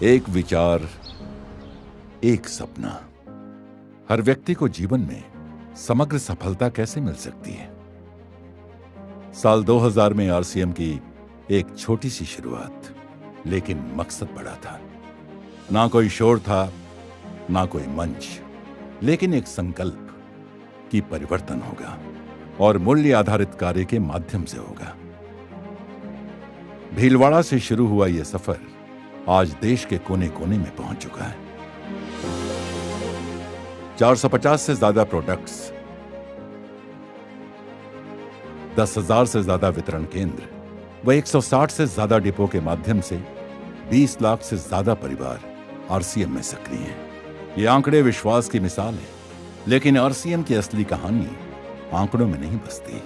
एक विचार, एक सपना। हर व्यक्ति को जीवन में समग्र सफलता कैसे मिल सकती है? साल 2000 में आरसीएम की एक छोटी सी शुरुआत, लेकिन मकसद बड़ा था। ना कोई शोर था, ना कोई मंच, लेकिन एक संकल्प कि परिवर्तन होगा और मूल्य आधारित कार्य के माध्यम से होगा। भीलवाड़ा से शुरू हुआ यह सफर आज देश के कोने कोने में पहुंच चुका है। 450 से ज्यादा प्रोडक्ट्स, 10,000 से ज्यादा वितरण केंद्र व 160 से ज्यादा डिपो के माध्यम से 20 लाख से ज्यादा परिवार आरसीएम में सक्रिय हैं। ये आंकड़े विश्वास की मिसाल है, लेकिन आरसीएम की असली कहानी आंकड़ों में नहीं बसती।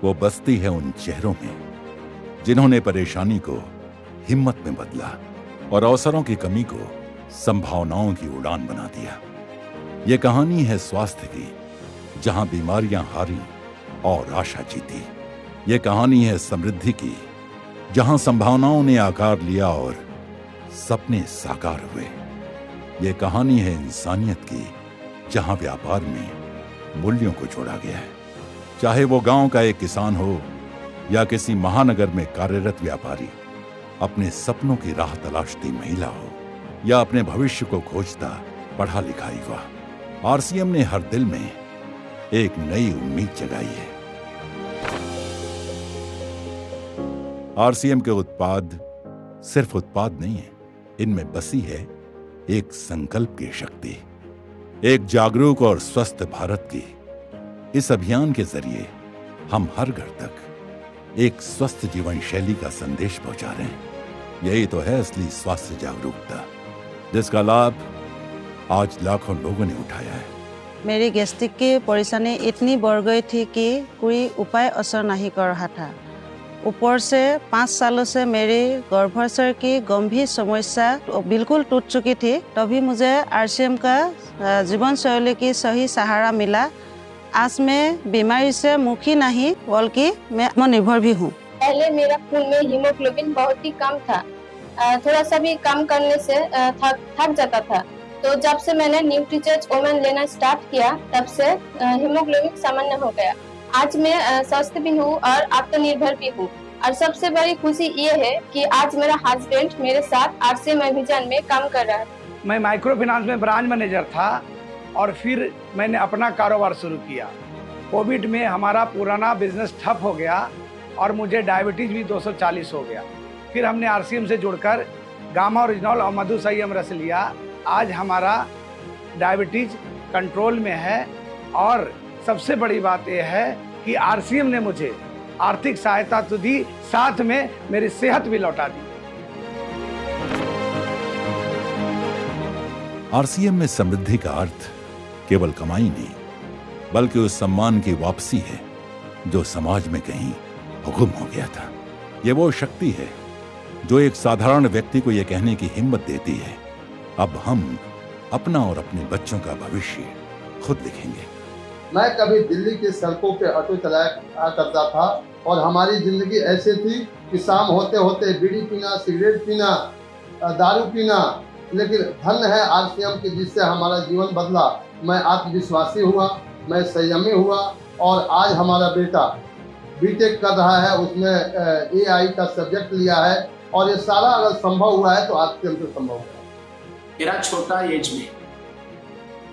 वो बसती है उन चेहरों में जिन्होंने परेशानी को हिम्मत में बदला और अवसरों की कमी को संभावनाओं की उड़ान बना दिया। ये कहानी है स्वास्थ्य की, जहां बीमारियां हारी और आशा जीती। ये कहानी है समृद्धि की, जहां संभावनाओं ने आकार लिया और सपने साकार हुए। ये कहानी है इंसानियत की, जहां व्यापार में मूल्यों को जोड़ा गया है। चाहे वो गांव का एक किसान हो या किसी महानगर में कार्यरत व्यापारी, अपने सपनों की राह तलाशती महिला हो या अपने भविष्य को खोजता पढ़ा लिखा युवा, आरसीएम ने हर दिल में एक नई उम्मीद जगाई है। आरसीएम के उत्पाद सिर्फ उत्पाद नहीं है, इनमें बसी है एक संकल्प की शक्ति, एक जागरूक और स्वस्थ भारत की। इस अभियान के जरिए हम हर घर तक एक स्वस्थ जीवन शैली का संदेश पहुंचा रहे हैं। यही तो है असली स्वास्थ्य जागरूकता, जिसका लाभ आज लाखों लोगों ने उठाया है। मेरी गैस्ट्रिक की परेशानी इतनी बढ़ गई थी कि कोई उपाय असर नहीं कर रहा था। ऊपर से 5 सालों से मेरी गर्भाशय की गंभीर समस्या बिल्कुल टूट चुकी थी। तभी मुझे आरसीएम का जीवन शैली की सही सहारा मिला। आज मैं बीमारी से मुखी नहीं, बल्कि मैं आत्मनिर्भर भी हूँ। पहले मेरा खून में हीमोग्लोबिन बहुत ही कम था। थोड़ा सा भी कम करने से थक जाता था। तो जब से मैंने न्यूट्रीचर्ज ओमेन लेना स्टार्ट किया, तब से हीमोग्लोबिन सामान्य हो गया। आज मैं स्वस्थ भी हूँ और आत्मनिर्भर भी हूँ। और सबसे बड़ी खुशी ये है कि आज मेरा हस्बैंड मेरे साथ आरसीएम अभियान में काम कर रहा है। मैं माइक्रो फाइनेंस में ब्रांच मैनेजर था और फिर मैंने अपना कारोबार शुरू किया। कोविड में हमारा पुराना बिजनेस ठप हो गया और मुझे डायबिटीज भी 240 हो गया। फिर हमने आरसीएम से जुड़कर गामा ओरिजिनल और मधुसंयम रस लिया। आज हमारा डायबिटीज कंट्रोल में है और सबसे बड़ी बात यह है कि आरसीएम ने मुझे आर्थिक सहायता तो दी, साथ में मेरी सेहत भी लौटा दी। आरसीएम में समृद्धि का अर्थ केवल कमाई नहीं, बल्कि उस सम्मान की वापसी है जो समाज में कहीं गुम हो गया था। ये वो शक्ति है जो एक साधारण व्यक्ति को यह कहने की हिम्मत देती है, अब हम अपना और अपने बच्चों का भविष्य खुद लिखेंगे। मैं कभी दिल्ली की सड़कों पे ऑटो चलाया करता था और हमारी जिंदगी ऐसे थी कि शाम होते होते बीड़ी पीना, सिगरेट पीना, दारू पीना, लेकिन धन है आरसीएम की जिससे हमारा जीवन बदला। मैं आत्मविश्वासी हुआ, मैं संयमी हुआ और आज हमारा बेटा बीटेक कर रहा है, उसने एआई का सब्जेक्ट लिया है और ये सारा अगर संभव हुआ है तो आरसीएम से संभव हुआ है। मेरा छोटा एज में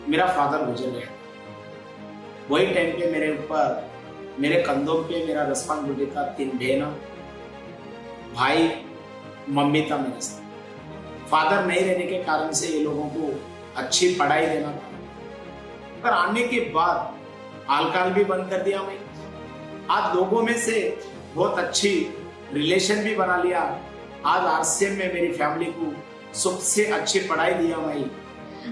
मेरा फादर गुजर गया। वही टाइम पे मेरे ऊपर, मेरे कंधों पे मेरा रिस्पांसिबिलिटी था 3 बहन, भाई, मम्मी था मेरे साथ। फादर नहीं रहने के कारण से ये लोगों को अच्छी पढ़ाई देना था। पर आने के बाद अल्कोहल भी बंद कर दिया मैं। आज लोगों में से बहुत अच्छी रिलेशन भी बना लिया। आज आरसीएम में मेरी फैमिली को सबसे अच्छी पढ़ाई दिया मैं।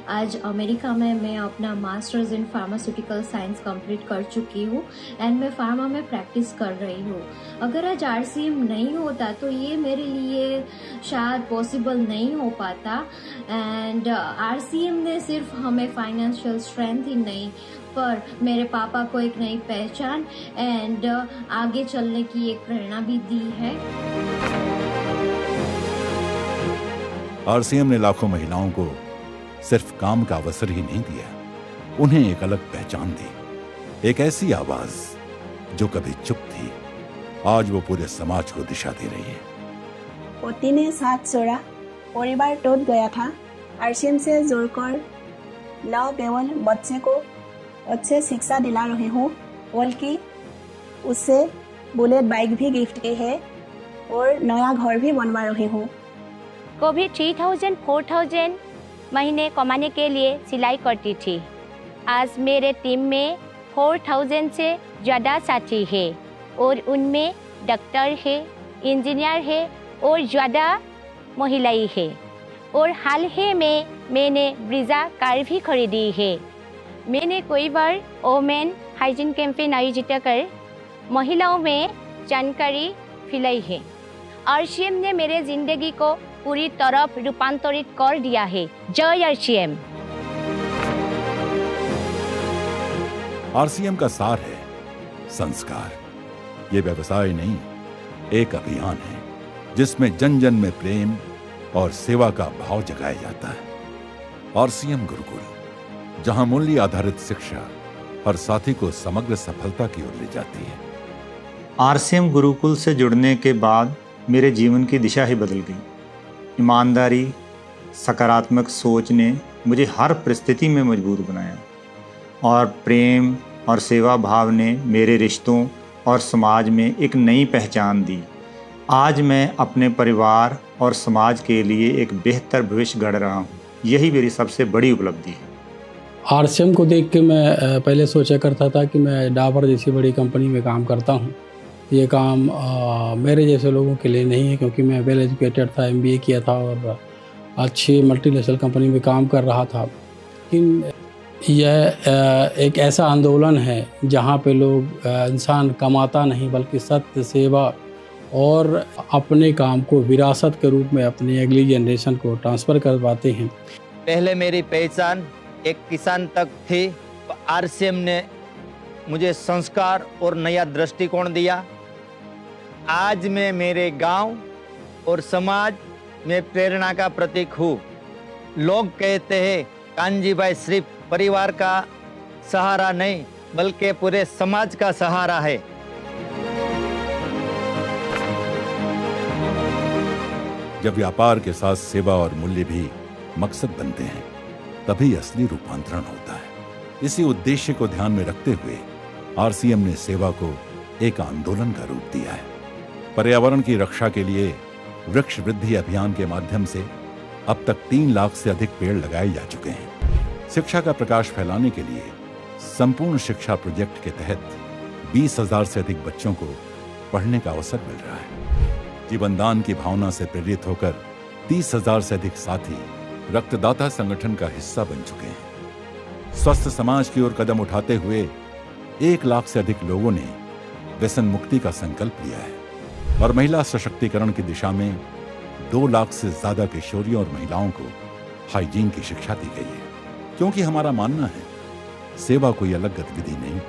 आज अमेरिका में मैं अपना masters in pharmaceutical science complete कर चुकी हूँ एंड मैं फार्मा में प्रैक्टिस कर रही हूँ। अगर आज आरसीएम नहीं होता तो ये मेरे लिए शायद पॉसिबल नहीं हो पाता। एंड आरसीएम ने सिर्फ हमें फाइनेंशियल स्ट्रेंथ ही नहीं, पर मेरे पापा को एक नई पहचान एंड आगे चलने की एक प्रेरणा भी दी है। आरसीएम ने लाखों महिलाओं को सिर्फ काम का अवसर ही नहीं दिया, उन्हें एक अलग पहचान दी। एक ऐसी आवाज जो कभी चुप थी, आज वो पूरे समाज को दिशा दे रही है। पति ने साथ छोड़ा, परिवार टूट गया था। आरसीएम से जुड़कर न केवल बच्चे को अच्छे शिक्षा दिला रही हूँ, बल्कि उससे बुलेट बाइक भी गिफ्ट की है और नया घर भी बनवा रही हूँ। कभी 3000 4000 महीने कमाने के लिए सिलाई करती थी। आज मेरे टीम में 4000 से ज़्यादा साथी है और उनमें डॉक्टर है, इंजीनियर है और ज़्यादा महिलाएं है। और हाल ही में मैंने ब्रीजा कार भी खरीदी है। मैंने कई बार वोमेन हाइजीन कैंपेन आयोजित कर महिलाओं में जानकारी फैलाई है। आरसीएम ने मेरे जिंदगी को पूरी तरह रूपांतरित कर दिया है। जय आरसीएम। आरसीएम का सार है संस्कार। ये व्यवसाय नहीं, एक अभियान है जिसमें जन जन में प्रेम और सेवा का भाव जगाया जाता है। आरसीएम गुरुकुल, जहां मूल्य आधारित शिक्षा हर साथी को समग्र सफलता की ओर ले जाती है। आरसीएम गुरुकुल से जुड़ने के बाद मेरे जीवन की दिशा ही बदल गई। ईमानदारी, सकारात्मक सोच ने मुझे हर परिस्थिति में मजबूत बनाया और प्रेम और सेवा भाव ने मेरे रिश्तों और समाज में एक नई पहचान दी। आज मैं अपने परिवार और समाज के लिए एक बेहतर भविष्य गढ़ रहा हूँ। यही मेरी सबसे बड़ी उपलब्धि है। आरसीएम को देख के मैं पहले सोचा करता था कि मैं डाबर जैसी बड़ी कंपनी में काम करता हूँ। ये काम मेरे जैसे लोगों के लिए नहीं है, क्योंकि मैं वेल एजुकेटेड था, MBA किया था और अच्छी मल्टीनेशनल कंपनी में काम कर रहा था। लेकिन यह एक ऐसा आंदोलन है जहाँ पे लोग इंसान कमाता नहीं बल्कि सत्य, सेवा और अपने काम को विरासत के रूप में अपनी अगली जनरेशन को ट्रांसफ़र करवाते हैं। पहले मेरी पहचान एक किसान तक थी। आरसीएम ने मुझे संस्कार और नया दृष्टिकोण दिया। आज मैं मेरे गांव और समाज में प्रेरणा का प्रतीक हूँ। लोग कहते हैं कानजी भाई सिर्फ परिवार का सहारा नहीं बल्कि पूरे समाज का सहारा है। जब व्यापार के साथ सेवा और मूल्य भी मकसद बनते हैं, तभी असली रूपांतरण होता है। इसी उद्देश्य को ध्यान में रखते हुए आरसीएम ने सेवा को एक आंदोलन का रूप दिया है। पर्यावरण की रक्षा के लिए वृक्ष वृद्धि अभियान के माध्यम से अब तक 3 लाख से अधिक पेड़ लगाए जा चुके हैं। शिक्षा का प्रकाश फैलाने के लिए संपूर्ण शिक्षा प्रोजेक्ट के तहत 20,000 से अधिक बच्चों को पढ़ने का अवसर मिल रहा है। जीवनदान की भावना से प्रेरित होकर 30,000 से अधिक साथी रक्तदाता संगठन का हिस्सा बन चुके हैं। स्वस्थ समाज की ओर कदम उठाते हुए 1 लाख से अधिक लोगों ने व्यसन मुक्ति का संकल्प लिया है और महिला सशक्तिकरण की दिशा में 2 लाख से ज्यादा किशोरियों और महिलाओं को हाइजीन की शिक्षा दी गई है। क्योंकि हमारा मानना है सेवा कोई अलग गतिविधि नहीं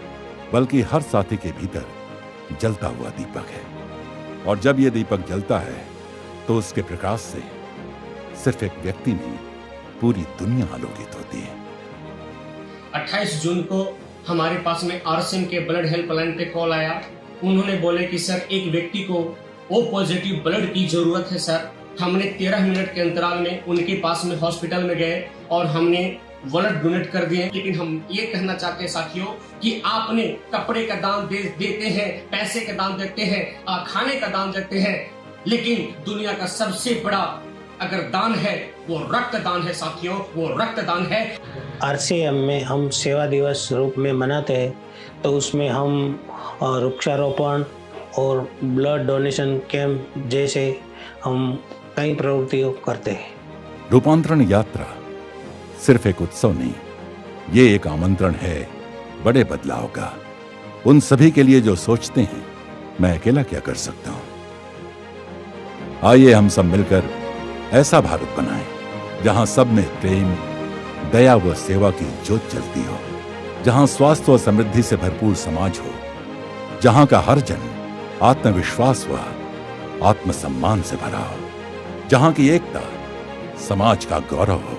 बल्कि हर साथी के भीतर जलता हुआ दीपक है, और जब यह दीपक जलता है तो उसके प्रकाश से सिर्फ एक व्यक्ति नहीं पूरी दुनिया आलोकित होती है। 28 जून को हमारे पास में आरसीएम के ब्लड हेल्पलाइन पे कॉल आया। उन्होंने बोले कि सर एक व्यक्ति को O पॉजिटिव ब्लड की जरूरत है सर। हमने 13 मिनट के अंतराल में उनके पास में हॉस्पिटल में गए और हमने ब्लड डोनेट कर दिए। लेकिन हम ये कहना चाहते हैं साथियों कि आपने कपड़े का दान देते हैं, पैसे का दान देते हैं, खाने का दान देते हैं, लेकिन दुनिया का सबसे बड़ा अगर दान है वो रक्तदान है साथियों, वो रक्तदान है। आरसीएम में हम सेवा दिवस रूप में मनाते हैं, तो उसमें हम वृक्षारोपण और ब्लड डोनेशन कैंप जैसे हम कई प्रवृत्तियों करते हैं। रूपांतरण यात्रा सिर्फ एक उत्सव नहीं, ये एक आमंत्रण है बड़े बदलाव का। उन सभी के लिए जो सोचते हैं मैं अकेला क्या कर सकता हूं। आइए हम सब मिलकर ऐसा भारत बनाएं जहां सब में प्रेम, दया व सेवा की ज्योत जलती हो, जहां स्वास्थ्य और समृद्धि से भरपूर समाज हो, जहां का हर जन आत्मविश्वास व आत्मसम्मान से भरा हो, जहां की एकता समाज का गौरव हो।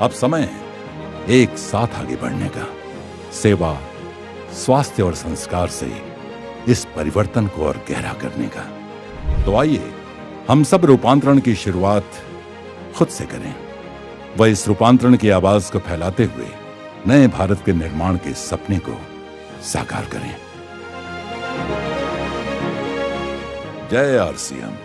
अब समय है एक साथ आगे बढ़ने का, सेवा, स्वास्थ्य और संस्कार से इस परिवर्तन को और गहरा करने का। तो आइए हम सब रूपांतरण की शुरुआत खुद से करें, वह इस रूपांतरण की आवाज को फैलाते हुए नए भारत के निर्माण के सपने को साकार करें। जय आरसीएम।